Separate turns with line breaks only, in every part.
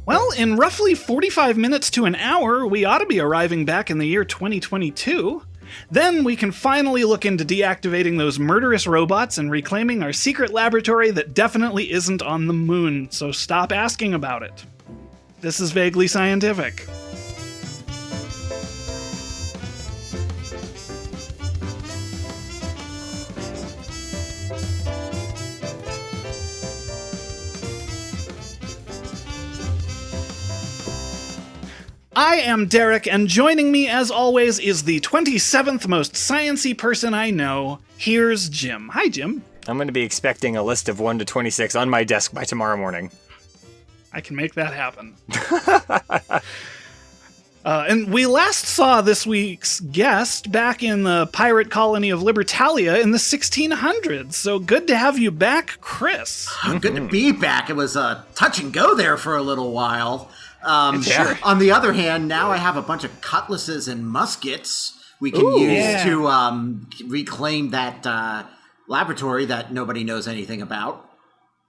Well, in roughly 45 minutes to an hour, we ought to be arriving back in the year 2022. Then we can finally look into deactivating those murderous robots and reclaiming our secret laboratory that definitely isn't on the moon, so stop asking about it. This is Vaguely Scientific. I am Derek, and joining me, as always, is the 27th most science-y person I know. Here's Jim. Hi, Jim.
I'm going to be expecting a list of 1 to 26 on my desk by tomorrow morning.
I can make that happen. And we last saw this week's guest back in the pirate colony of Libertalia in the 1600s, so good to have you back, Chris.
Good to be back. It was a touch and go there for a little while.
Sure.
On the other hand, now I have a bunch of cutlasses and muskets we can use to reclaim that laboratory that nobody knows anything about.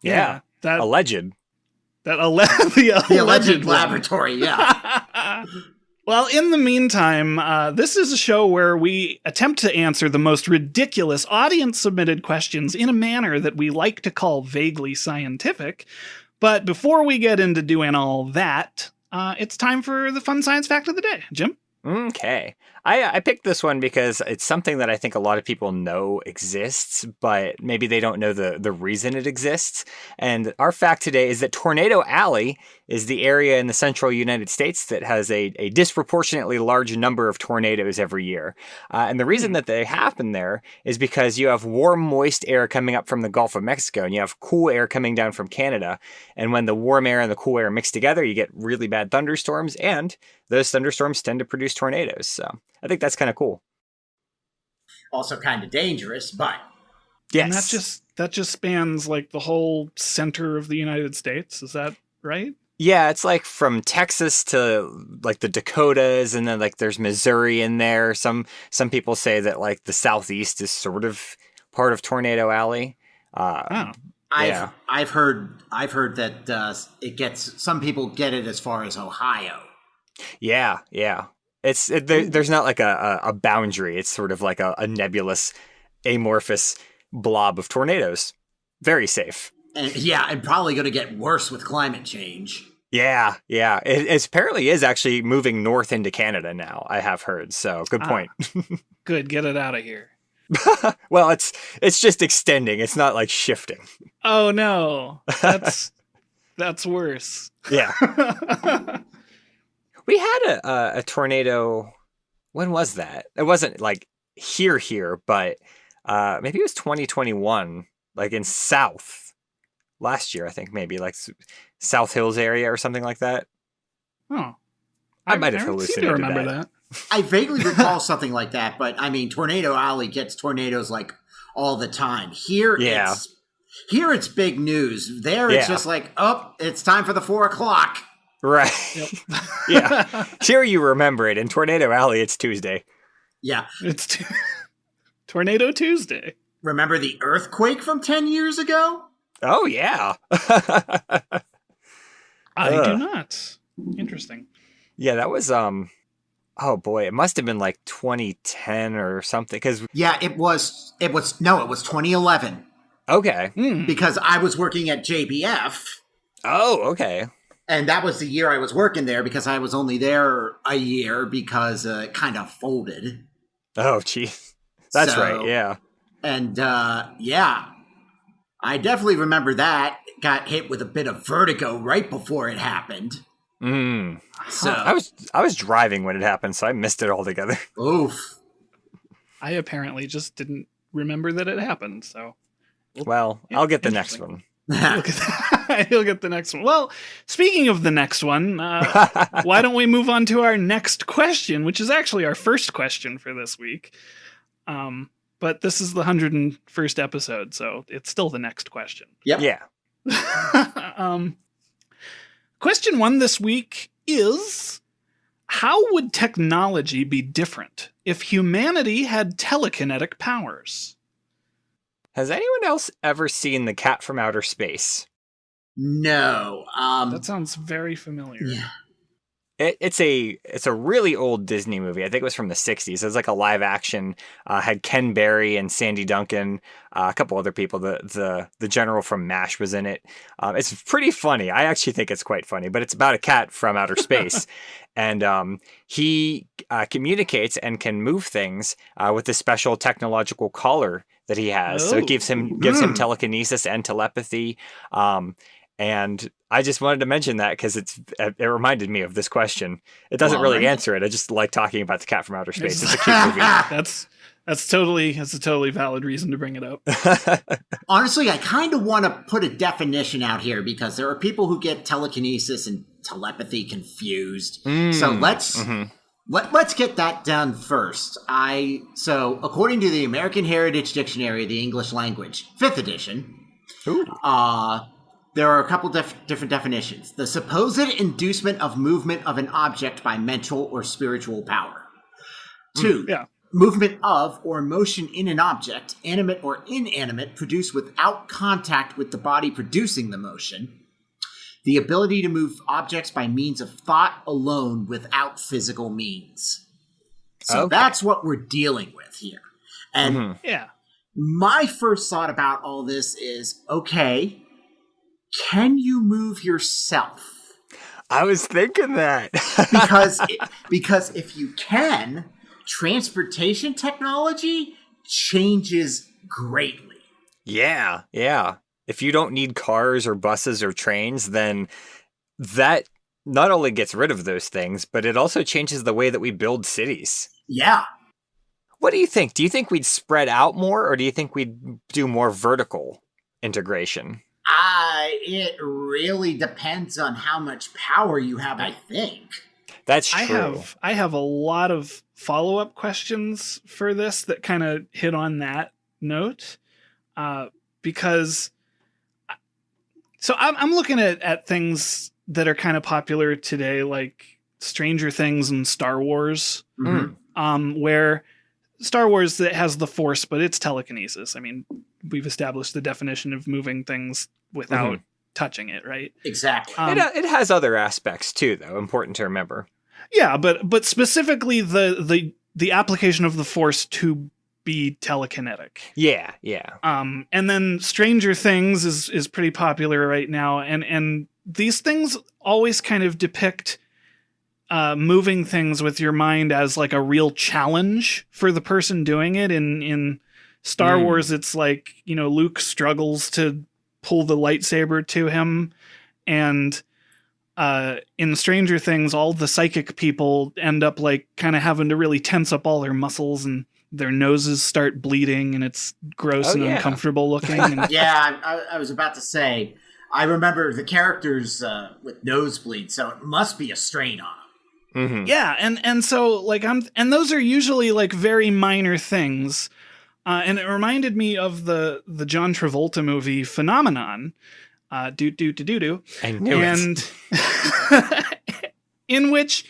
Yeah,
that
alleged.
The
alleged laboratory, yeah.
Well, in the meantime, this is a show where we attempt to answer the most ridiculous audience-submitted questions in a manner that we like to call vaguely scientific. But before we get into doing all that, it's time for the fun science fact of the day. Jim?
Okay. I picked this one because it's something that I think a lot of people know exists, but maybe they don't know the reason it exists. And our fact today is that Tornado Alley is the area in the central United States that has a disproportionately large number of tornadoes every year. And the reason that they happen there is because you have warm, moist air coming up from the Gulf of Mexico, and you have cool air coming down from Canada. And when the warm air and the cool air mix together, you get really bad thunderstorms, and those thunderstorms tend to produce tornadoes. So I think that's kind of cool.
Also kind of dangerous, but
yes.
And that just spans like the whole center of the United States. Is that right?
Yeah, it's like from Texas to like the Dakotas, and then like there's Missouri in there. Some people say that like the Southeast is sort of part of Tornado Alley.
I've heard that it gets, some people get it as far as Ohio.
Yeah. There's not like a boundary. It's sort of like a nebulous, amorphous blob of tornadoes. Very safe.
And probably going to get worse with climate change.
Yeah. It apparently is actually moving north into Canada now, I have heard. So good point.
Good. Get it out of here.
Well, it's just extending. It's not like shifting.
Oh, no. That's worse.
Yeah. We had a tornado. When was that? It wasn't like here, but maybe it was 2021, like in South. Last year, I think, maybe like South Hills area or something like that.
Oh,
I might have hallucinated.
I remember that.
I vaguely recall something like that, but I mean, Tornado Alley gets tornadoes like all the time. Here it's big news. There, it's just like, oh, it's time for the 4 o'clock.
Right.
Yep.
Yeah. Here you remember it. In Tornado Alley, it's Tuesday.
Yeah.
It's Tornado Tuesday.
Remember the earthquake from 10 years ago?
Oh, yeah.
I do not. Interesting.
Yeah, that was, oh boy, it must have been like 2010 or something.
Yeah, it was 2011.
Okay.
Because I was working at JBF.
Oh, okay.
And that was the year I was working there, because I was only there a year because it kind of folded.
Oh, geez. That's right, yeah.
And, I definitely remember that. Got hit with a bit of vertigo right before it happened. So
I was driving when it happened, so I missed it altogether.
Oof.
I apparently just didn't remember that it happened, so.
Well, I'll get the next one.
He'll get the next one. Well, speaking of the next one, why don't we move on to our next question, which is actually our first question for this week. But this is the 101st episode, so it's still the next question.
Yep.
Yeah.
Question 1 this week is, how would technology be different if humanity had telekinetic powers?
Has anyone else ever seen The Cat from Outer Space?
No.
That sounds very familiar.
Yeah.
It's a really old Disney movie. I think it was from the 60s. It was like a live action. Had Ken Berry and Sandy Duncan, a couple other people. The general from MASH was in it. It's pretty funny. I actually think it's quite funny, but it's about a cat from outer space. And he communicates and can move things with this special technological collar that he has. So it gives him telekinesis and telepathy. And I just wanted to mention that because it reminded me of this question. It doesn't really answer it. I just like talking about the cat from outer space. It's a cute movie.
That's a totally valid reason to bring it up.
Honestly, I kind of want to put a definition out here because there are people who get telekinesis and telepathy confused. So let's get that done first. So according to the American Heritage Dictionary of the English Language, 5th edition, there are a couple different definitions. The supposed inducement of movement of an object by mental or spiritual power. 2, movement of or motion in an object, animate or inanimate, produced without contact with the body producing the motion. The ability to move objects by means of thought alone without physical means. So that's what we're dealing with here. And my first thought about all this is, okay, can you move yourself?
I was thinking that.
because if you can, transportation technology changes greatly.
Yeah. If you don't need cars or buses or trains, then that not only gets rid of those things, but it also changes the way that we build cities.
Yeah.
What do you think? Do you think we'd spread out more, or do you think we'd do more vertical integration?
It really depends on how much power you have, I think.
That's true.
I have a lot of follow-up questions for this that kind of hit on that note. Because so I'm looking at things that are kind of popular today, like Stranger Things and Star Wars, where Star Wars that has the Force, but it's telekinesis. I mean, we've established the definition of moving things without touching it, right?
Exactly.
It has other aspects too, though. Important to remember.
Yeah, but specifically the application of the Force to be telekinetic.
Yeah.
And then Stranger Things is pretty popular right now, and these things always kind of depict moving things with your mind as like a real challenge for the person doing it. In Star Wars, it's like, Luke struggles to pull the lightsaber to him, and in Stranger Things, all the psychic people end up like kind of having to really tense up all their muscles, and their noses start bleeding, and it's gross and uncomfortable looking. And
yeah, I was about to say, I remember the characters with nosebleeds, so it must be a strain on them.
Yeah, and so like and those are usually like very minor things, and it reminded me of the John Travolta movie Phenomenon. I knew it. In which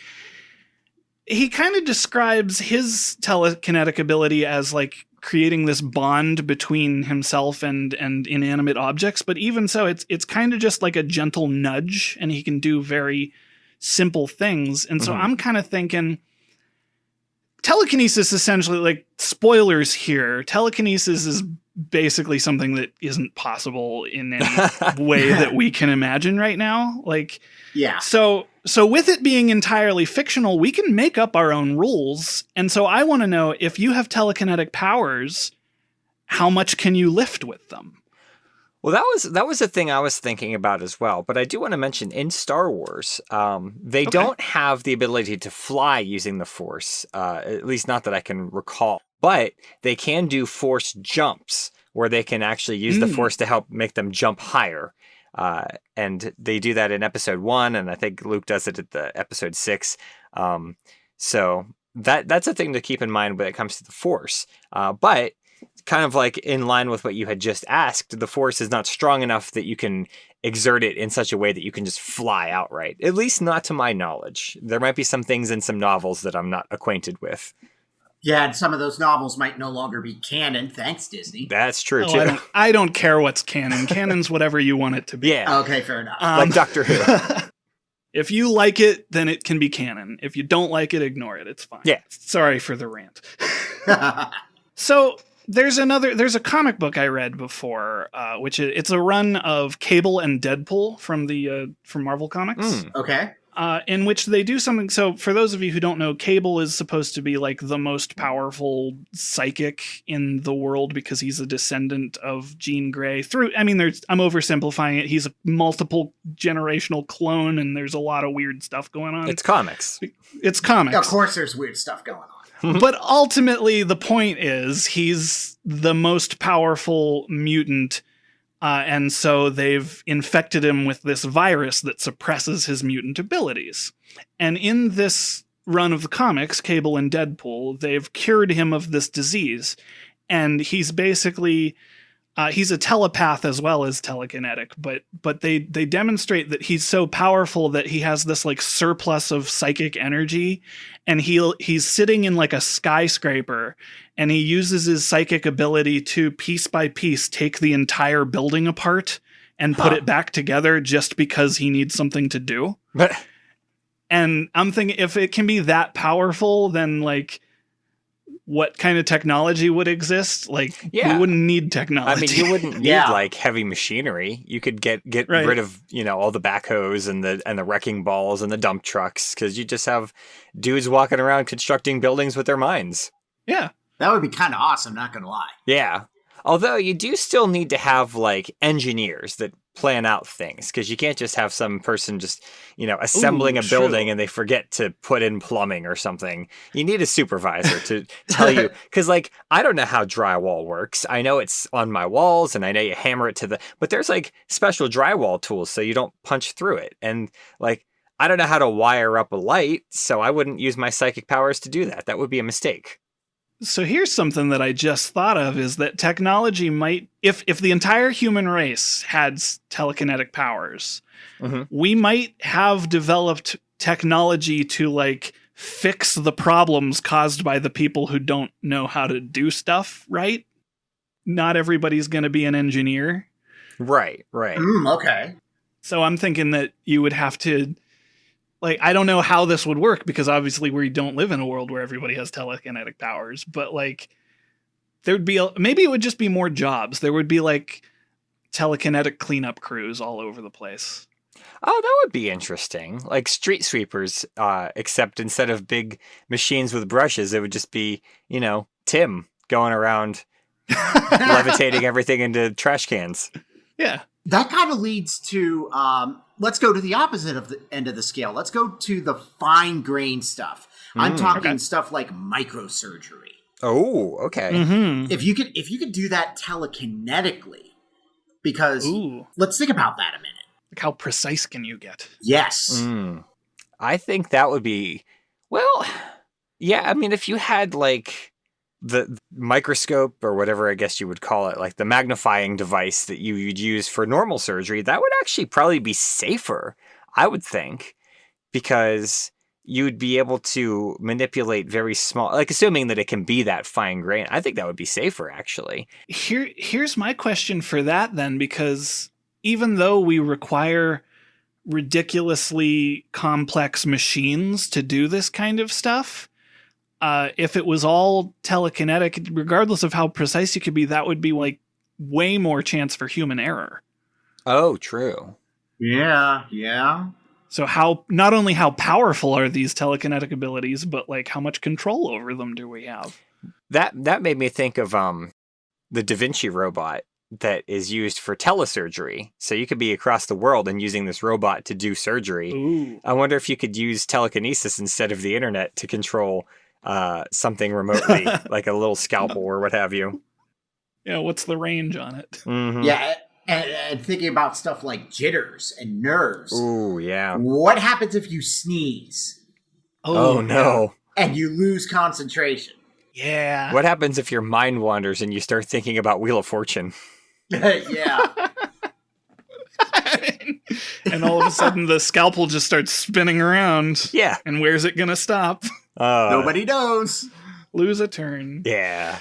he kind of describes his telekinetic ability as like creating this bond between himself and inanimate objects, but even so, it's kind of just like a gentle nudge, and he can do very simple things. And so I'm kind of thinking telekinesis, essentially, like, spoilers here, telekinesis is basically something that isn't possible in any way that we can imagine right now. Like,
yeah.
So with it being entirely fictional, we can make up our own rules. And so I want to know, if you have telekinetic powers, how much can you lift with them?
Well, that was a thing I was thinking about as well. But I do want to mention, in Star Wars, they don't have the ability to fly using the Force, at least not that I can recall. But they can do Force jumps, where they can actually use the Force to help make them jump higher. And they do that in episode 1, and I think Luke does it at the episode 6. So that's a thing to keep in mind when it comes to the Force. But kind of like in line with what you had just asked, the Force is not strong enough that you can exert it in such a way that you can just fly outright. At least not to my knowledge. There might be some things in some novels that I'm not acquainted with.
Yeah, and some of those novels might no longer be canon. Thanks, Disney.
That's true, too.
I don't care what's canon. Canon's whatever you want it to be.
Yeah.
Okay, fair enough.
Like Doctor Who.
If you like it, then it can be canon. If you don't like it, ignore it. It's fine.
Yeah.
Sorry for the rant. So there's a comic book I read before, which it's a run of Cable and Deadpool from Marvel Comics.
Okay.
In which they do something. So for those of you who don't know, Cable is supposed to be like the most powerful psychic in the world because he's a descendant of Jean Grey. I'm oversimplifying it. He's a multiple generational clone, and there's a lot of weird stuff going on.
It's comics.
It's comics.
Of course there's weird stuff going on.
But ultimately, the point is he's the most powerful mutant. And so they've infected him with this virus that suppresses his mutant abilities. And in this run of the comics, Cable and Deadpool, they've cured him of this disease. And he's basically, he's a telepath as well as telekinetic, but they demonstrate that he's so powerful that he has this like surplus of psychic energy, and he's sitting in like a skyscraper, and he uses his psychic ability to piece by piece take the entire building apart and put it back together just because he needs something to do. And I'm thinking, if it can be that powerful, then like, what kind of technology would exist? Like, we wouldn't need technology.
I mean, you wouldn't need like heavy machinery. You could get rid of, all the backhoes and the wrecking balls and the dump trucks, because you just have dudes walking around constructing buildings with their minds.
Yeah.
That would be kind of awesome, not gonna lie.
Yeah. Although you do still need to have like engineers that plan out things, because you can't just have some person just, assembling a building and they forget to put in plumbing or something. You need a supervisor to tell you, because like, I don't know how drywall works. I know it's on my walls and I know you hammer it but there's like special drywall tools so you don't punch through it. And like, I don't know how to wire up a light, so I wouldn't use my psychic powers to do that. That would be a mistake.
So here's something that I just thought of, is that technology might, if the entire human race had telekinetic powers, we might have developed technology to like fix the problems caused by the people who don't know how to do stuff, right? Not everybody's going to be an engineer.
Right.
Okay.
So I'm thinking that you would have to, like, I don't know how this would work, because obviously we don't live in a world where everybody has telekinetic powers, but like there'd be, maybe it would just be more jobs. There would be like telekinetic cleanup crews all over the place.
Oh, that would be interesting. Like street sweepers, except instead of big machines with brushes, it would just be, Tim going around levitating everything into trash cans.
Yeah.
That kind of leads to, let's go to the opposite of the end of the scale. Let's go to the fine grain stuff. I'm talking stuff like microsurgery.
Oh, okay.
Mm-hmm.
If you could do that telekinetically, because let's think about that a minute.
Like, how precise can you get?
Yes.
I think that would be, well, yeah, I mean, if you had like the microscope or whatever I guess you would call it, like the magnifying device that you would use for normal surgery, that would actually probably be safer, I would think, because you'd be able to manipulate very small, like assuming that it can be that fine grain. I think that would be safer, actually.
Here's my question for that then, because even though we require ridiculously complex machines to do this kind of stuff, if it was all telekinetic, regardless of how precise you could be, that would be like way more chance for human error.
Oh, true.
Yeah.
So not only how powerful are these telekinetic abilities, but like how much control over them do we have?
That made me think of the Da Vinci robot that is used for telesurgery. So you could be across the world and using this robot to do surgery.
Ooh.
I wonder if you could use telekinesis instead of the internet to control something remotely, like a little scalpel or what have you.
Yeah, what's the range on it?
Mm-hmm.
Yeah, and thinking about stuff like jitters and nerves.
Ooh, yeah.
What happens if you sneeze?
Oh no.
And you lose concentration?
Yeah.
What happens if your mind wanders and you start thinking about Wheel of Fortune?
Yeah.
And all of a sudden the scalpel just starts spinning around.
Yeah.
And where's it going to stop?
Nobody knows.
Lose a turn.
Yeah.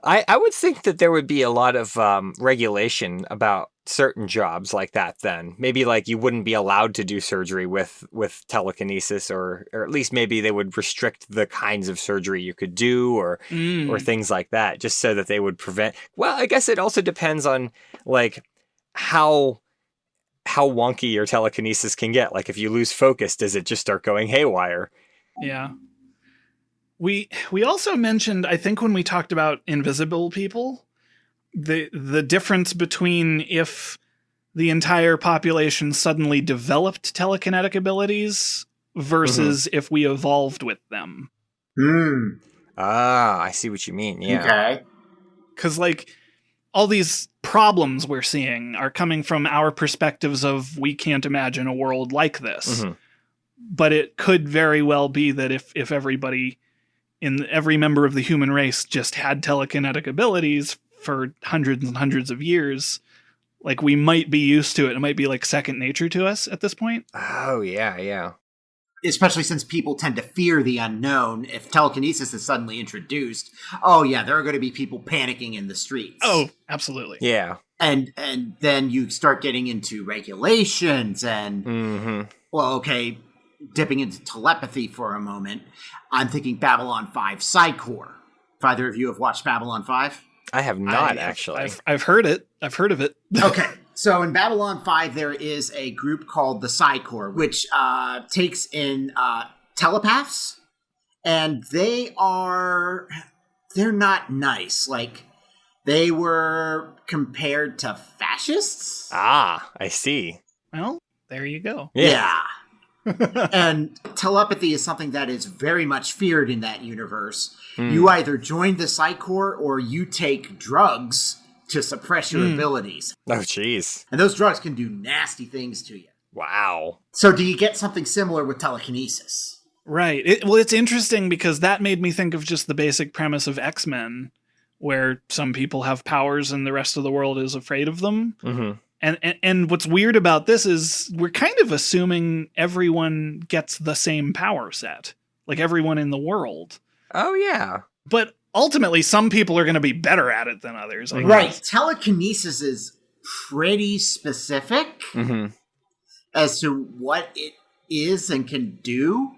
I would think that there would be a lot of regulation about certain jobs like that then. Maybe like you wouldn't be allowed to do surgery with telekinesis, or at least maybe they would restrict the kinds of surgery you could do or things like that, just so that they would prevent. Well, I guess it also depends on like how wonky your telekinesis can get. Like if you lose focus, does it just start going haywire?
Yeah. We also mentioned, I think when we talked about invisible people, the difference between if the entire population suddenly developed telekinetic abilities versus if we evolved with them.
Ah, I see what you mean. Yeah.
Okay.
Because like all these problems we're seeing are coming from our perspectives of we can't imagine a world like this. But it could very well be that if everybody in every member of the human race just had telekinetic abilities for hundreds and hundreds of years, like we might be used to it. It might be like second nature to us at this point.
Oh, yeah, yeah.
Especially since people tend to fear the unknown. If telekinesis is suddenly introduced, oh yeah, there are going to be people panicking in the streets.
Oh, absolutely.
Yeah.
And then you start getting into regulations and, well, okay, dipping into telepathy for a moment, I'm thinking Babylon 5 Psycore. If either of you have watched Babylon 5?
I have not, actually.
I've heard it. I've heard of it.
Okay. So in Babylon 5, there is a group called the Psycore, which takes in telepaths, and they're not nice. Like, they were compared to fascists.
Ah, I see.
Well, there you go.
Yeah. And telepathy is something that is very much feared in that universe. You either join the Psycore or you take drugs to suppress your abilities.
Oh, jeez.
And those drugs can do nasty things to you.
Wow.
So do you get something similar with telekinesis?
Right. It's interesting because that made me think of just the basic premise of X-Men, where some people have powers and the rest of the world is afraid of them. And what's weird about this is we're kind of assuming everyone gets the same power set, like everyone in the world.
Oh, yeah.
But ultimately, some people are going to be better at it than others. I
Right.
guess.
Telekinesis is pretty specific as to what it is and can do.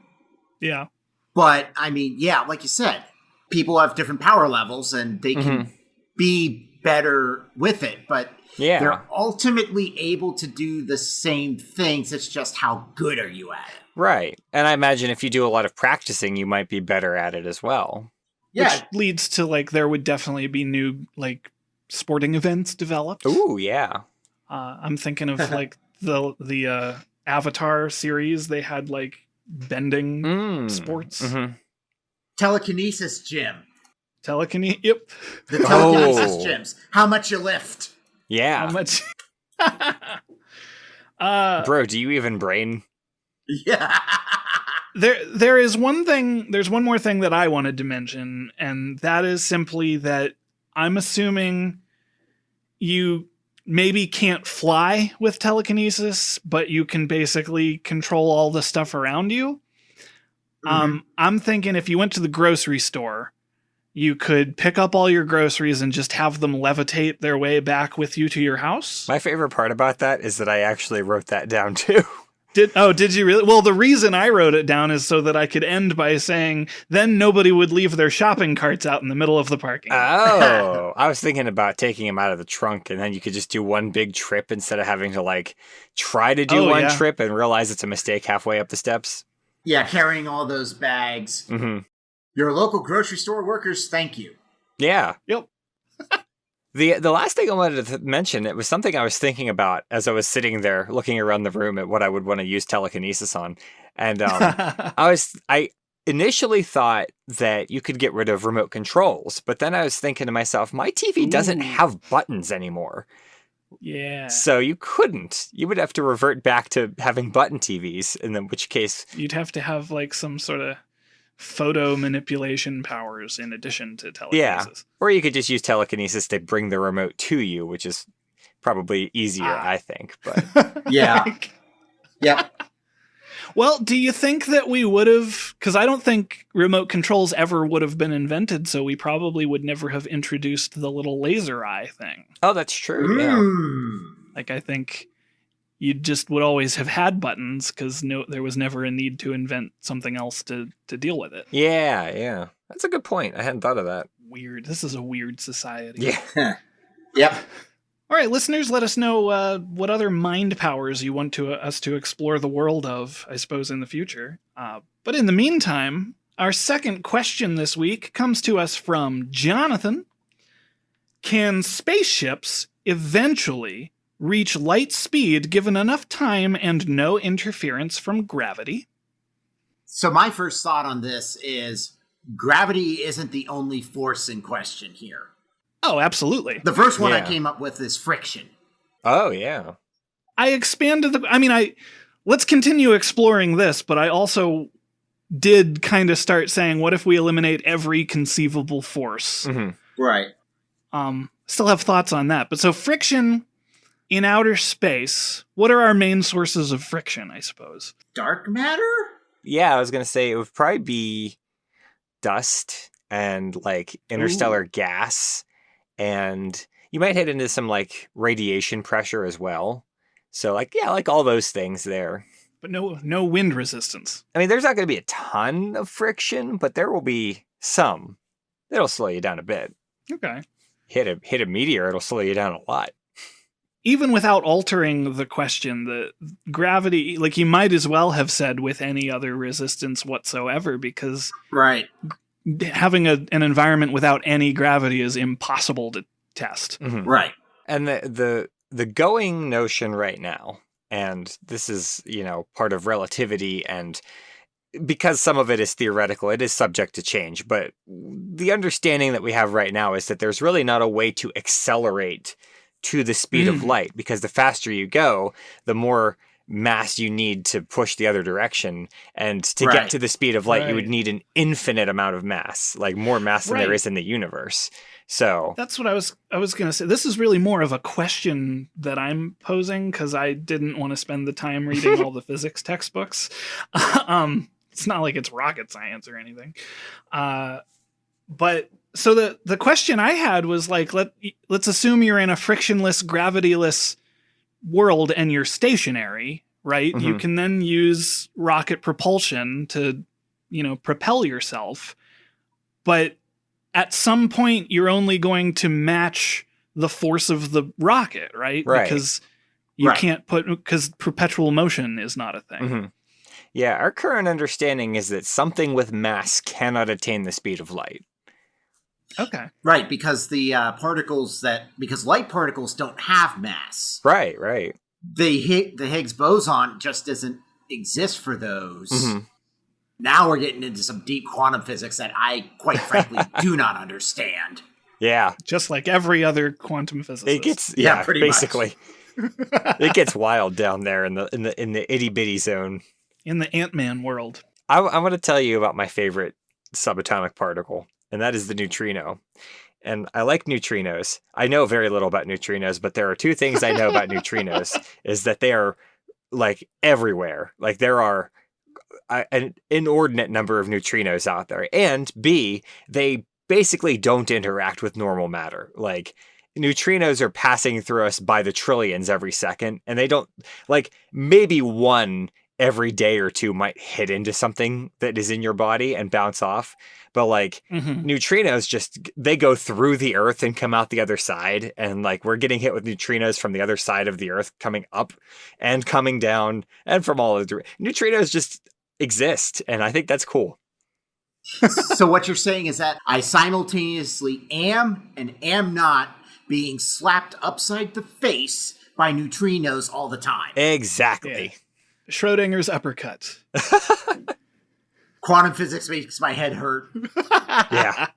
Yeah.
But, I mean, yeah, like you said, people have different power levels and they can be better with it. But they're ultimately able to do the same things. It's just how good are you at it?
Right. And I imagine if you do a lot of practicing, you might be better at it as well.
Yeah.
Which leads to, like, there would definitely be new, like, sporting events developed.
Ooh, yeah.
I'm thinking of, like, the Avatar series. They had, like, bending sports.
Telekinesis gym.
Yep.
The telekinesis gyms. How much you lift?
Yeah.
How much?
Bro, do you even brain?
Yeah.
There is one thing. There's one more thing that I wanted to mention, and that is simply that I'm assuming you maybe can't fly with telekinesis, but you can basically control all the stuff around you. I'm thinking if you went to the grocery store, you could pick up all your groceries and just have them levitate their way back with you to your house.
My favorite part about that is that I actually wrote that down too.
Did you really? Well, the reason I wrote it down is so that I could end by saying, then nobody would leave their shopping carts out in the middle of the parking lot.
Oh, I was thinking about taking them out of the trunk, and then you could just do one big trip instead of having to, like, try to do one trip and realize it's a mistake halfway up the steps.
Yeah, carrying all those bags. Your local grocery store workers, thank you.
Yeah.
Yep.
The last thing I wanted to mention, it was something I was thinking about as I was sitting there looking around the room at what I would want to use telekinesis on. And I initially thought that you could get rid of remote controls, but then I was thinking to myself, my TV doesn't have buttons anymore.
Yeah.
So you couldn't. You would have to revert back to having button TVs, in which case
you'd have to have, like, some sort of photo manipulation powers in addition to telekinesis.
Yeah. Or you could just use telekinesis to bring the remote to you, which is probably easier, I think. But
yeah. Yep.
Well, do you think that we would have, because I don't think remote controls ever would have been invented, so we probably would never have introduced the little laser eye thing.
Oh, that's true. Yeah.
Like, I think you just would always have had buttons because there was never a need to invent something else to deal with it.
Yeah. That's a good point. I hadn't thought of that.
Weird. This is a weird society.
Yeah.
Yep.
All right, listeners, let us know what other mind powers you want us to explore the world of, I suppose, in the future. But in the meantime, our second question this week comes to us from Jonathan. Can spaceships eventually reach light speed given enough time and no interference from gravity?
So my first thought on this is gravity isn't the only force in question here.
Oh, absolutely.
The first one I came up with is friction.
Oh, yeah.
I expanded let's continue exploring this, but I also did kind of start saying, what if we eliminate every conceivable force?
Mm-hmm.
Right.
Still have thoughts on that. But so friction in outer space, what are our main sources of friction, I suppose?
Dark matter?
Yeah, I was going to say it would probably be dust and like interstellar gas. And you might hit into some like radiation pressure as well. So like all those things there.
But no wind resistance.
I mean, there's not going to be a ton of friction, but there will be some. It'll slow you down a bit.
Okay.
Hit a meteor, it'll slow you down a lot.
Even without altering the question, the gravity, like you might as well have said with any other resistance whatsoever, because
right.
Having an environment without any gravity is impossible to test.
Mm-hmm.
Right.
And the going notion right now, and this is, part of relativity, and because some of it is theoretical, it is subject to change, but the understanding that we have right now is that there's really not a way to accelerate to the speed of light, because the faster you go, the more mass you need to push the other direction, and to get to the speed of light you would need an infinite amount of mass, like more mass than there is in the universe. So
that's what I was going to say. This is really more of a question that I'm posing because I didn't want to spend the time reading all the physics textbooks. It's not like it's rocket science or anything. But so the question I had was like, let's assume you're in a frictionless, gravityless world and you're stationary, right? Mm-hmm. You can then use rocket propulsion to, propel yourself. But at some point, you're only going to match the force of the rocket, right? Because you can't because perpetual motion is not a thing.
Mm-hmm. Yeah, our current understanding is that something with mass cannot attain the speed of light.
Okay.
Right, because the because light particles don't have mass.
Right.
The Higgs boson just doesn't exist for those.
Mm-hmm.
Now we're getting into some deep quantum physics that I, quite frankly, do not understand.
Yeah.
Just like every other quantum physicist.
It gets,
pretty
basically. It gets wild down there in the itty bitty zone.
In the Ant-Man world.
I want to tell you about my favorite subatomic particle, and that is the neutrino. And I like neutrinos. I know very little about neutrinos, but there are two things I know about neutrinos, is that they are like everywhere. Like there are an inordinate number of neutrinos out there. And B, they basically don't interact with normal matter. Like neutrinos are passing through us by the trillions every second, and they don't, like maybe one every day or two might hit into something that is in your body and bounce off. But like neutrinos they go through the earth and come out the other side. And like we're getting hit with neutrinos from the other side of the earth, coming up and coming down, and from all of the neutrinos just exist. And I think that's cool.
So what you're saying is that I simultaneously am and am not being slapped upside the face by neutrinos all the time.
Exactly.
Yeah. Schrodinger's uppercut.
Quantum physics makes my head hurt.
Yeah.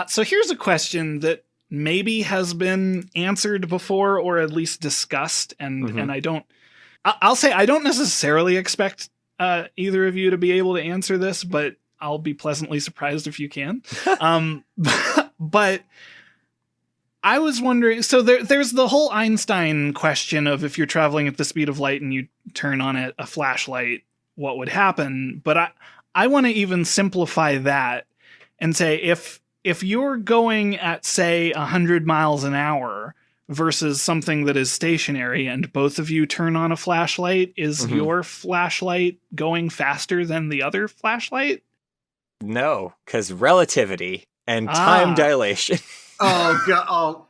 So here's a question that maybe has been answered before, or at least discussed, and I'll say I don't necessarily expect either of you to be able to answer this, but I'll be pleasantly surprised if you can. But I was wondering, so there's the whole Einstein question of if you're traveling at the speed of light and you turn on a flashlight, what would happen. But I want to even simplify that and say if you're going at, say, 100 miles an hour versus something that is stationary and both of you turn on a flashlight, is your flashlight going faster than the other flashlight?
No, because relativity and time dilation.
Oh, God. Oh.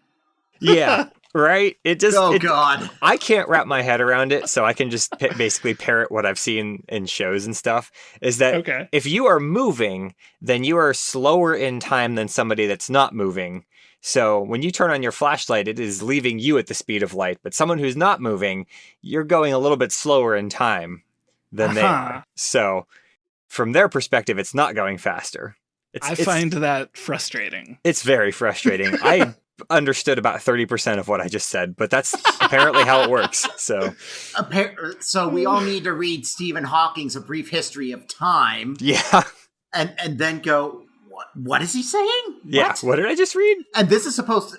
Yeah, right?
God.
I can't wrap my head around it, so I can just basically parrot what I've seen in shows and stuff, is that if you are moving, then you are slower in time than somebody that's not moving. So when you turn on your flashlight, it is leaving you at the speed of light. But someone who's not moving, you're going a little bit slower in time than they are. So from their perspective, it's not going faster.
I find that frustrating.
It's very frustrating. I understood about 30% of what I just said, but that's apparently how it works. So
we all need to read Stephen Hawking's A Brief History of Time.
Yeah.
And then go, what is he saying?
Yeah. What did I just read?
And that's supposed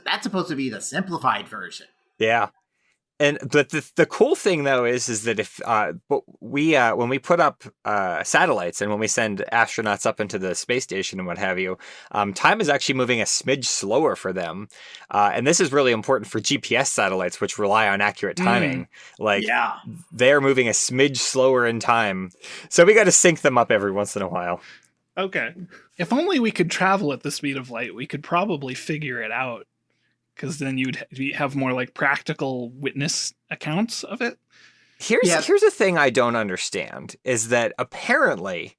to be the simplified version.
Yeah. But the cool thing though is that if when we put up satellites and when we send astronauts up into the space station and what have you, time is actually moving a smidge slower for them, and this is really important for GPS satellites, which rely on accurate timing. They're moving a smidge slower in time, so we got to sync them up every once in a while.
Okay, if only we could travel at the speed of light, we could probably figure it out. Because then you'd have more like practical witness accounts of it.
Here's a thing I don't understand, is that apparently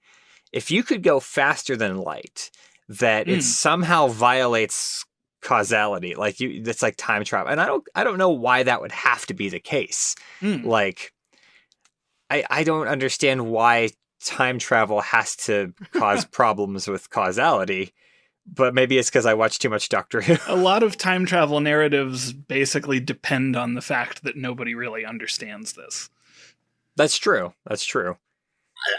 if you could go faster than light, that it somehow violates causality. That's like time travel. And I don't know why that would have to be the case. Like, I don't understand why time travel has to cause problems with causality. But maybe it's because I watch too much Doctor Who.
A lot of time travel narratives basically depend on the fact that nobody really understands this.
That's true.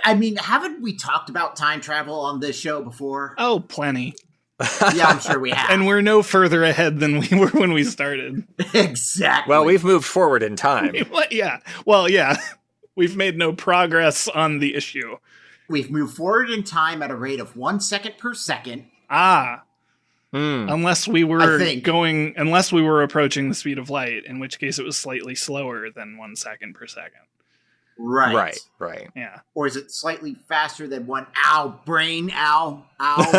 I mean, haven't we talked about time travel on this show before?
Oh, plenty.
Yeah, I'm sure we have.
And we're no further ahead than we were when we started.
Exactly.
Well, we've moved forward in time.
Yeah. Well, yeah. We've made no progress on the issue.
We've moved forward in time at a rate of 1 second per second.
Unless we were approaching the speed of light, in which case it was slightly slower than 1 second per second.
Right.
Yeah.
Or is it slightly faster than one? Ow, brain, ow.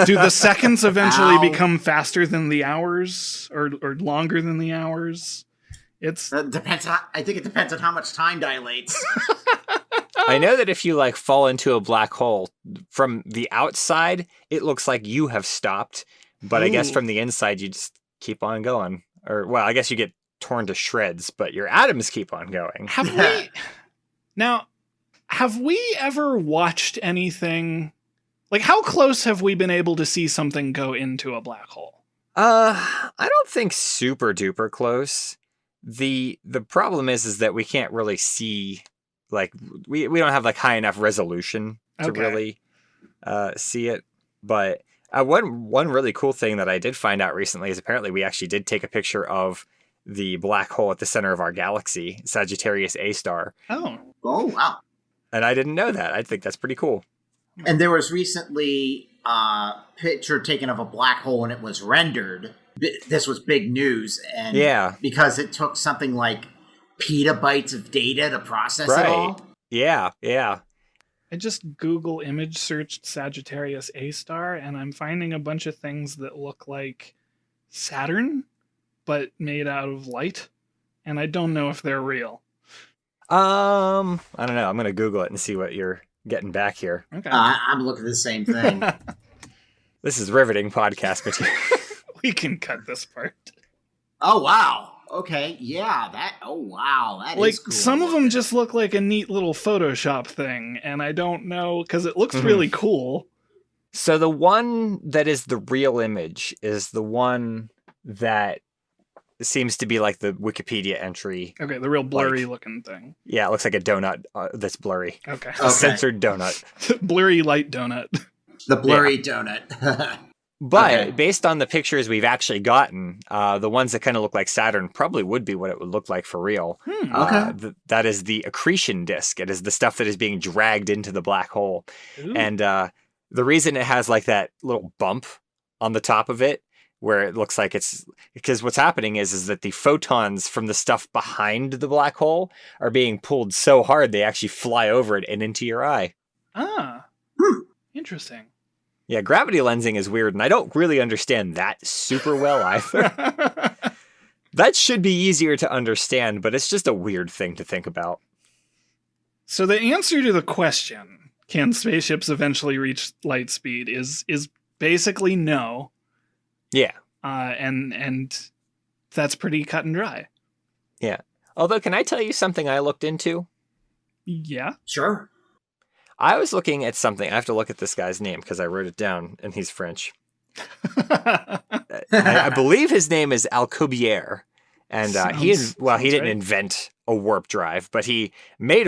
Do the seconds eventually become faster than the hours, or longer than the hours?
Depends. I think it depends on how much time dilates.
I know that if you fall into a black hole, from the outside, it looks like you have stopped. But I guess from the inside, you just keep on going. Or, well, I guess you get torn to shreds, but your atoms keep on going.
Have we ever watched anything? Like, how close have we been able to see something go into a black hole?
I don't think super duper close. The problem is that we can't really see. We don't have high enough resolution to really see it. But one really cool thing that I did find out recently is apparently we actually did take a picture of the black hole at the center of our galaxy, Sagittarius A star.
Oh, wow.
And I didn't know that. I think that's pretty cool.
And there was recently a picture taken of a black hole and it was rendered. This was big news. And because it took something like petabytes of data to process it all.
Yeah.
I just Google image searched Sagittarius A star, and I'm finding a bunch of things that look like Saturn, but made out of light. And I don't know if they're real.
I don't know. I'm going to Google it and see what you're getting back here.
Okay.
I'm looking at the same thing.
This is riveting podcast material.
We can cut this part.
Oh, wow. Okay, yeah, that is cool.
Some of them just look like a neat little Photoshop thing, and I don't know, because it looks really cool.
So the one that is the real image is the one that seems to be like the Wikipedia entry.
Okay, the real blurry looking thing.
Yeah, it looks like a donut that's blurry.
Okay.
A censored donut.
Blurry light donut.
The blurry donut.
But based on the pictures we've actually gotten, the ones that kind of look like Saturn probably would be what it would look like for real. That is the accretion disk. It is the stuff that is being dragged into the black hole. Ooh. And the reason it has like that little bump on the top of it, where it looks like it's because what's happening is that the photons from the stuff behind the black hole are being pulled so hard they actually fly over it and into your eye.
Interesting.
Yeah, gravity lensing is weird, and I don't really understand that super well either. That should be easier to understand, but it's just a weird thing to think about.
So the answer to the question, can spaceships eventually reach light speed, is basically no.
Yeah.
And that's pretty cut and dry.
Yeah. Although, can I tell you something I looked into?
Yeah.
Sure.
I was looking at something. I have to look at this guy's name because I wrote it down and he's French. I believe his name is Alcubierre. And he didn't invent a warp drive, but he made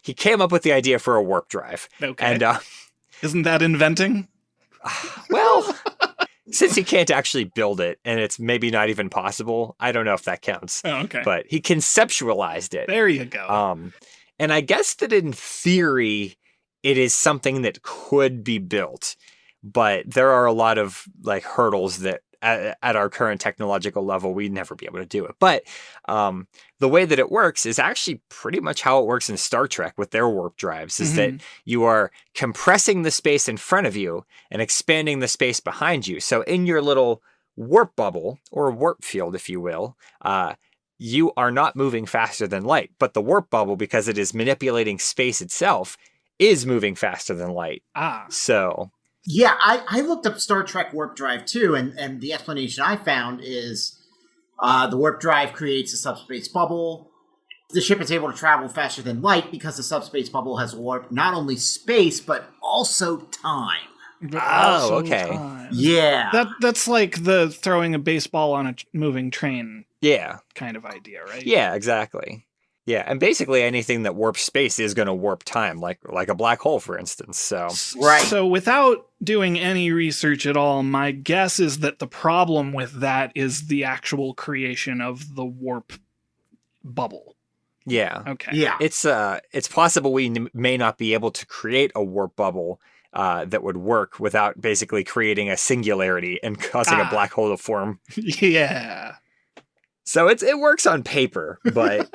he came up with the idea for a warp drive.
Okay.
And
isn't that inventing?
Well, since he can't actually build it and it's maybe not even possible, I don't know if that counts.
Oh, okay.
But he conceptualized it.
There you go.
And I guess that in theory, it is something that could be built, but there are a lot of like hurdles that at our current technological level, we'd never be able to do it. But the way that it works is actually pretty much how it works in Star Trek with their warp drives, is that you are compressing the space in front of you and expanding the space behind you. So in your little warp bubble, or warp field, if you will, you are not moving faster than light. But the warp bubble, because it is manipulating space itself, is moving faster than light. So...
Yeah, I looked up Star Trek warp drive too, and the explanation I found is the warp drive creates a subspace bubble. The ship is able to travel faster than light because the subspace bubble has warped not only space, but also time.
Okay.
Time.
Yeah.
That's like the throwing a baseball on a moving train kind of idea, right?
Yeah, exactly. Yeah, and basically anything that warps space is going to warp time, like a black hole, for instance. So
right.
So without doing any research at all, my guess is that the problem with that is the actual creation of the warp bubble.
Yeah.
Okay.
Yeah.
It's possible we may not be able to create a warp bubble that would work without basically creating a singularity and causing a black hole to form.
Yeah.
So it works on paper, but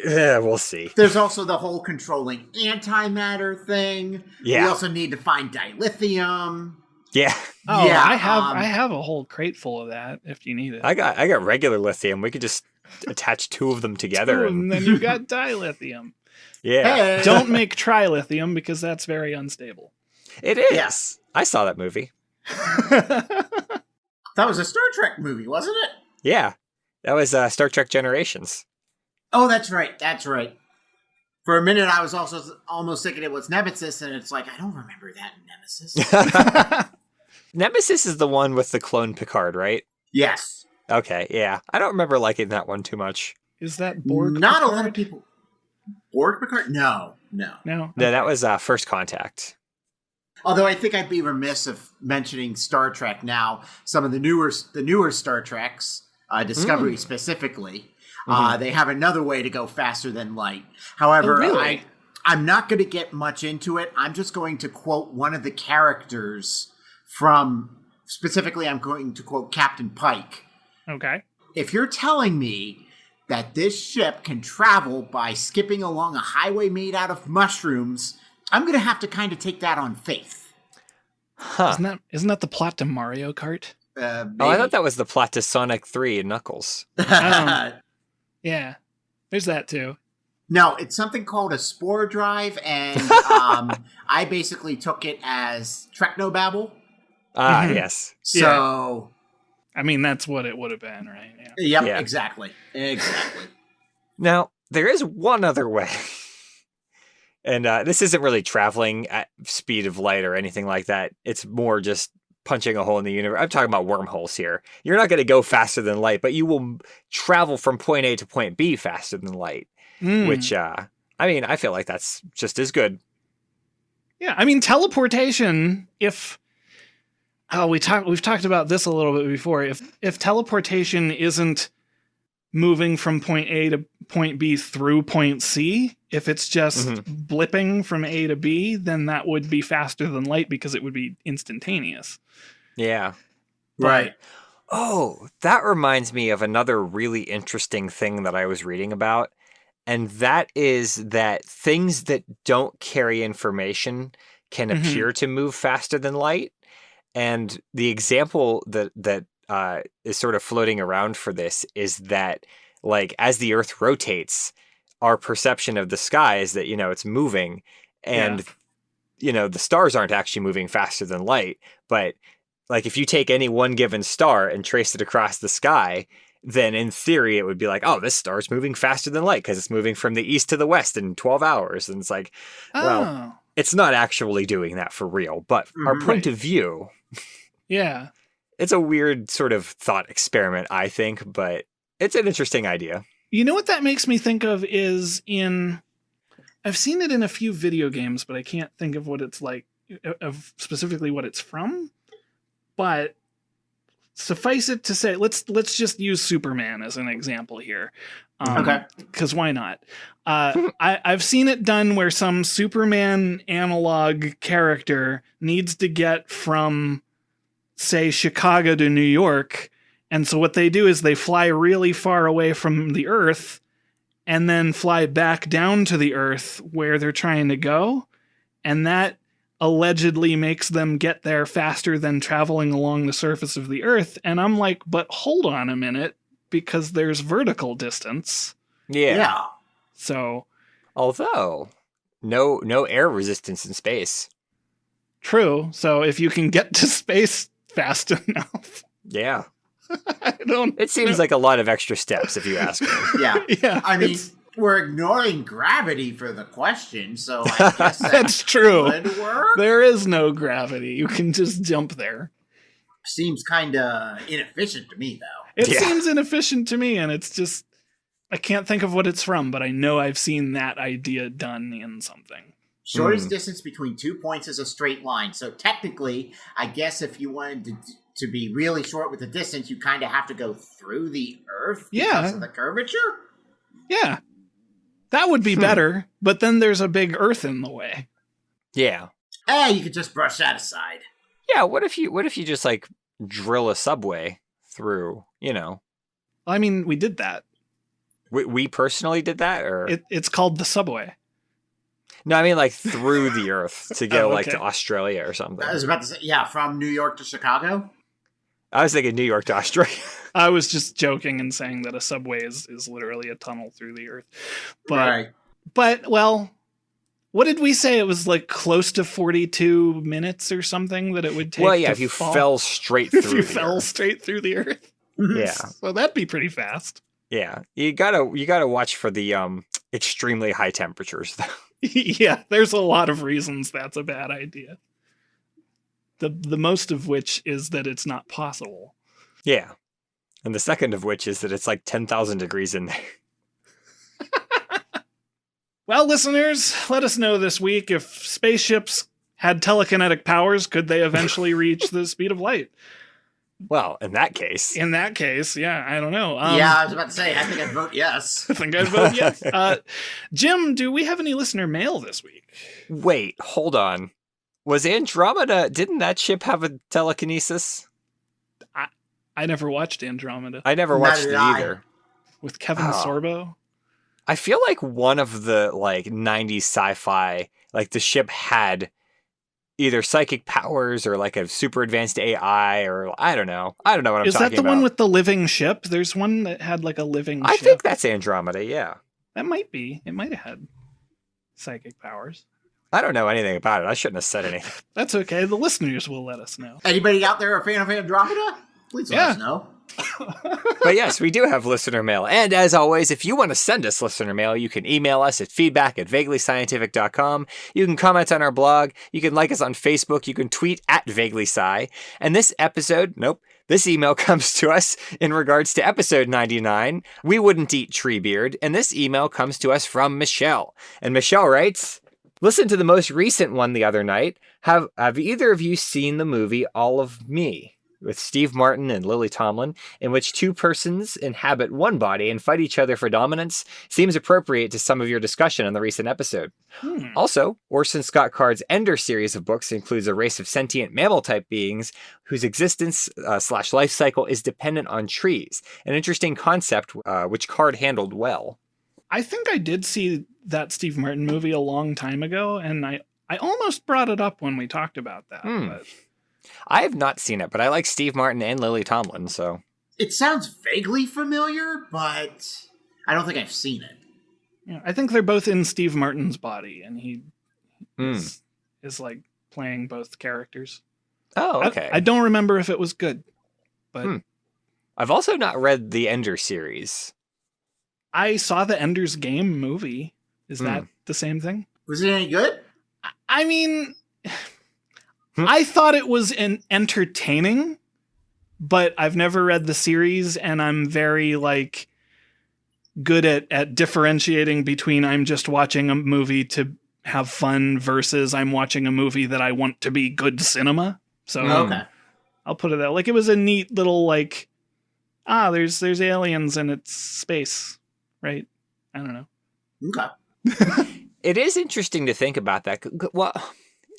we'll see.
There's also the whole controlling antimatter thing.
Yeah.
We also need to find dilithium.
Yeah.
Oh,
yeah,
I have a whole crate full of that if you need it.
I got regular lithium. We could just attach two of them together.
And then you got dilithium.
Yeah.
Hey.
Don't make trilithium because that's very unstable.
It is.
Yes.
I saw that movie.
That was a Star Trek movie, wasn't it?
Yeah. That was Star Trek Generations.
Oh, that's right. That's right. For a minute, I was also almost thinking it was Nemesis, and it's like, I don't remember that in Nemesis.
Nemesis is the one with the clone Picard, right?
Yes.
Okay, yeah. I don't remember liking that one too much.
Is that Borg?
Not
Picard?
a lot of people. Borg Picard? No.
No.
No, that was First Contact.
Although I think I'd be remiss of mentioning Star Trek now. Some of the newer Star Treks, Discovery specifically, they have another way to go faster than light. However,
really?
I'm not going to get much into it. I'm just going to quote one of the characters from, specifically I'm going to quote Captain Pike.
Okay.
If you're telling me that this ship can travel by skipping along a highway made out of mushrooms, I'm going to have to kind of take that on faith.
Huh.
Isn't that the plot to Mario Kart?
I thought that was the plot to Sonic 3 and Knuckles.
Yeah, there's that too.
No, it's something called a spore drive, and I basically took it as Treknobabble.
Yes.
So...
I mean, that's what it would have been, right?
Yeah. Yep,
Yeah.
Exactly.
Now, there is one other way. And this isn't really traveling at speed of light or anything like that. It's more just punching a hole in the universe. I'm talking about wormholes here. You're not going to go faster than light, but you will travel from point A to point B faster than light, which, I mean, I feel like that's just as good.
Yeah, I mean, teleportation, if... Oh, we've talked about this a little bit before. If teleportation isn't moving from point A to point B through point C, if it's just blipping from A to B, then that would be faster than light because it would be instantaneous.
Yeah.
Right.
Oh, that reminds me of another really interesting thing that I was reading about. And that is that things that don't carry information can appear to move faster than light. And the example that is sort of floating around for this is that, like, as the Earth rotates, our perception of the sky is that, it's moving. And, the stars aren't actually moving faster than light. But, like, if you take any one given star and trace it across the sky, then in theory it would be like, oh, this star's moving faster than light because it's moving from the east to the west in 12 hours. And it's like, well, it's not actually doing that for real. But our point of view...
Yeah.
It's a weird sort of thought experiment, I think, but it's an interesting idea.
You know what that makes me think of is I've seen it in a few video games, but I can't think of what it's like, of specifically what it's from. But suffice it to say, let's just use Superman as an example here.
Okay.
Because why not? I've seen it done where some Superman analog character needs to get from, say, Chicago to New York. And so what they do is they fly really far away from the Earth and then fly back down to the Earth where they're trying to go. And that allegedly makes them get there faster than traveling along the surface of the Earth. And I'm like, but hold on a minute, because there's vertical distance.
Yeah.
So,
although no air resistance in space.
True. So if you can get to space fast enough.
Yeah.
It
seems like a lot of extra steps if you ask me.
Yeah. I mean, we're ignoring gravity for the question, so I guess
that's true.
Would work.
There is no gravity. You can just jump there.
Seems kind of inefficient to me, though.
It seems inefficient to me, and it's just, I can't think of what it's from, but I know I've seen that idea done in something.
Shortest distance between 2 points is a straight line. So technically, I guess if you wanted to be really short with the distance, you kind of have to go through the Earth because of the curvature?
Yeah. That would be better, but then there's a big Earth in the way.
Yeah.
You could just brush that aside.
Yeah, what if you just, like, drill a subway through,
I mean, we did that.
We personally did that, or
it's called the subway.
No, I mean, like, through the Earth to go like to Australia or something.
I was about to say, from New York to Chicago.
I was thinking New York to Australia.
I was just joking and saying that a subway is literally a tunnel through the Earth. But well, what did we say? It was like close to 42 minutes or something that it would take.
Well, yeah, if you fell straight through
if you fell straight through the Earth.
Yeah.
Well, that'd be pretty fast.
Yeah. You gotta watch for the extremely high temperatures though.
Yeah, there's a lot of reasons that's a bad idea. The most of which is that it's not possible.
Yeah. And the second of which is that it's like 10,000 degrees in there.
Well, listeners, let us know this week if spaceships had telekinetic powers, could they eventually reach the speed of light?
Well, in that case,
yeah, I don't know.
I was about to say, I think I'd vote yes.
I think I'd vote yes. Jim, do we have any listener mail this week?
Wait, hold on. Was Andromeda, didn't that ship have a telekinesis?
I never watched Andromeda.
I never watched it either.
With Kevin Sorbo?
I feel like one of the, like, 90s sci-fi, like, the ship had either psychic powers or like a super advanced AI, or I don't know what I'm talking about.
Is that the one with the living ship? There's one that had like a living ship.
I think that's Andromeda, yeah.
That might be. It might have had psychic powers.
I don't know anything about it. I shouldn't have said anything.
That's okay. The listeners will let us know.
Anybody out there a fan of Andromeda? Please let us know.
But yes, we do have listener mail. And as always, if you want to send us listener mail, you can email us at feedback@vaguelyscientific.com. You can comment on our blog. You can like us on Facebook. You can tweet @vaguelysci. And this email comes to us in regards to episode 99, We Wouldn't Eat Treebeard. And this email comes to us from Michelle. And Michelle writes, Listen to the most recent one the other night. Have either of you seen the movie All of Me with Steve Martin and Lily Tomlin, in which two persons inhabit one body and fight each other for dominance? Seems appropriate to some of your discussion in the recent episode. Also, Orson Scott Card's Ender series of books includes a race of sentient mammal-type beings whose existence / life cycle is dependent on trees. An interesting concept, which Card handled well.
I think I did see that Steve Martin movie a long time ago, and I almost brought it up when we talked about that. But
I have not seen it, but I like Steve Martin and Lily Tomlin, so...
It sounds vaguely familiar, but I don't think I've seen it.
Yeah, I think they're both in Steve Martin's body, and he is like playing both characters.
Oh, okay.
I don't remember if it was good, but...
I've also not read the Ender series.
I saw the Ender's Game movie. Is that the same thing?
Was it any good?
I mean... I thought it was entertaining, but I've never read the series, and I'm very like good at differentiating between I'm just watching a movie to have fun versus I'm watching a movie that I want to be good cinema. So I'll put it that like it was a neat little like there's aliens and it's space, right? I don't know.
Okay.
It is interesting to think about that. Well.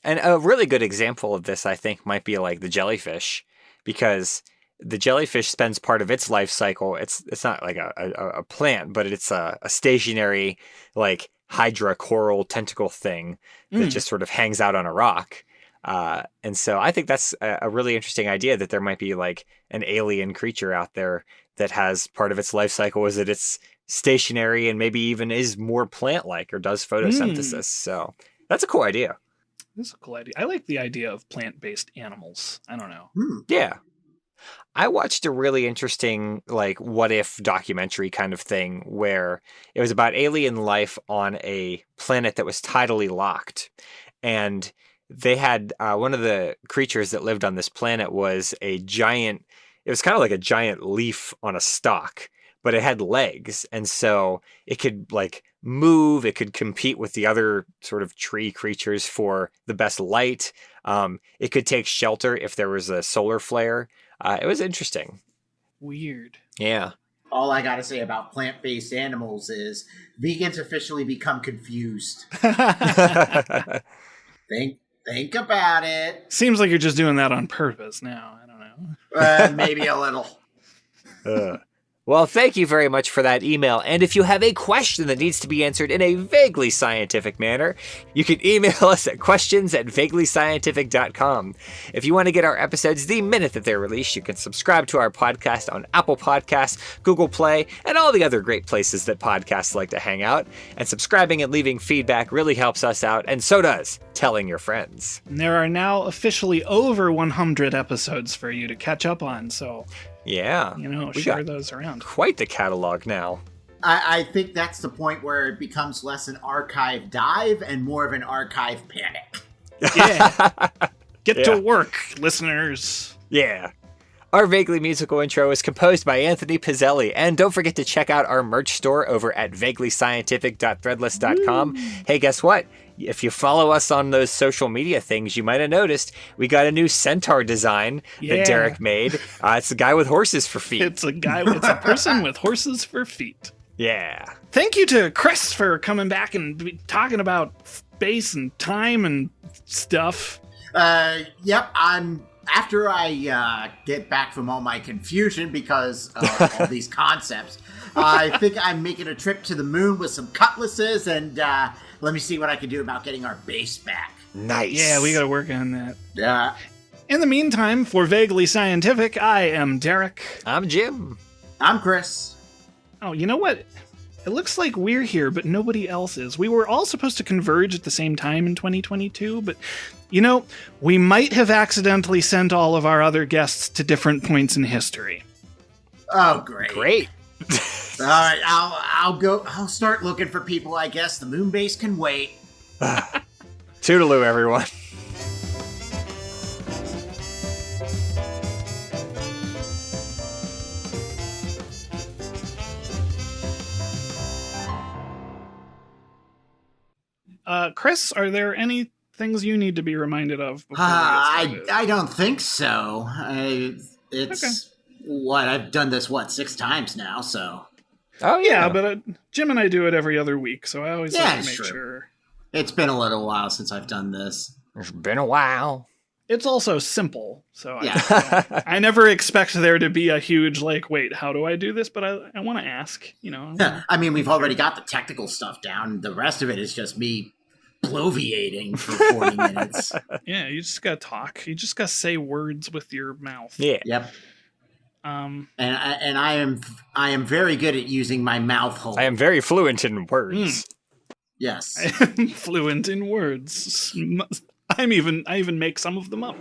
And a really good example of this, I think, might be like the jellyfish, because the jellyfish spends part of its life cycle. It's not like a plant, but it's a stationary, like hydra coral tentacle thing that just sort of hangs out on a rock. And so I think that's a really interesting idea, that there might be like an alien creature out there that has part of its life cycle is that it's stationary and maybe even is more plant-like or does photosynthesis. So that's a cool idea.
This is a cool idea. I like the idea of plant-based animals. I don't know.
Yeah. I watched a really interesting, like, what-if documentary kind of thing where it was about alien life on a planet that was tidally locked. And they had one of the creatures that lived on this planet was a giant... It was kind of like a giant leaf on a stalk, but it had legs. And so it could, like... move, it could compete with the other sort of tree creatures for the best light. It could take shelter if there was a solar flare. It was interesting.
Weird.
Yeah.
All I gotta say about plant-based animals is vegans officially become confused. Think about it.
Seems like you're just doing that on purpose now. I don't know.
Maybe a little.
Well, thank you very much for that email. And if you have a question that needs to be answered in a vaguely scientific manner, you can email us at questions@vaguelyscientific.com. If you want to get our episodes the minute that they're released, you can subscribe to our podcast on Apple Podcasts, Google Play, and all the other great places that podcasts like to hang out. And subscribing and leaving feedback really helps us out, and so does telling your friends.
And there are now officially over 100 episodes for you to catch up on, so...
Yeah.
Share those around.
Quite the catalog now.
I think that's the point where it becomes less an archive dive and more of an archive panic.
Yeah. Get to work, listeners.
Yeah. Our vaguely musical intro is composed by Anthony Pizzelli, and don't forget to check out our merch store over at vaguelyscientific.threadless.com. Hey, guess what? If you follow us on those social media things, you might have noticed we got a new centaur design that Derek made. It's a guy with horses for feet.
It's a person with horses for feet.
Yeah.
Thank you to Chris for coming back and talking about space and time and stuff.
Yep, after I get back from all my confusion because of all these concepts, I think I'm making a trip to the moon with some cutlasses, and let me see what I can do about getting our base back.
Nice.
Yeah, we gotta work on that.
Yeah.
In the meantime, for Vaguely Scientific, I am Derek.
I'm Jim.
I'm Chris.
Oh, you know what? It looks like we're here, but nobody else is. We were all supposed to converge at the same time in 2022, but, we might have accidentally sent all of our other guests to different points in history.
Oh, great.
Great.
All right, I'll start looking for people, I guess. The moon base can wait.
Toodaloo, everyone.
Chris, are there any things you need to be reminded of before we get started?
I don't think so. I've done this 6 times now, so.
Oh yeah, but Jim and I do it every other week, so I always like to make sure.
It's been a little while since I've done this.
It's been a while.
It's also simple, so I never expect there to be a huge wait, how do I do this? But I want to ask,
I mean, we've already got the technical stuff down. The rest of it is just me bloviating for 40 minutes.
Yeah, you just gotta talk. You just gotta say words with your mouth.
Yeah.
Yep. And I am very good at using my mouth hole.
I am very fluent in words.
Yes.
I am fluent in words. I even make some of them up.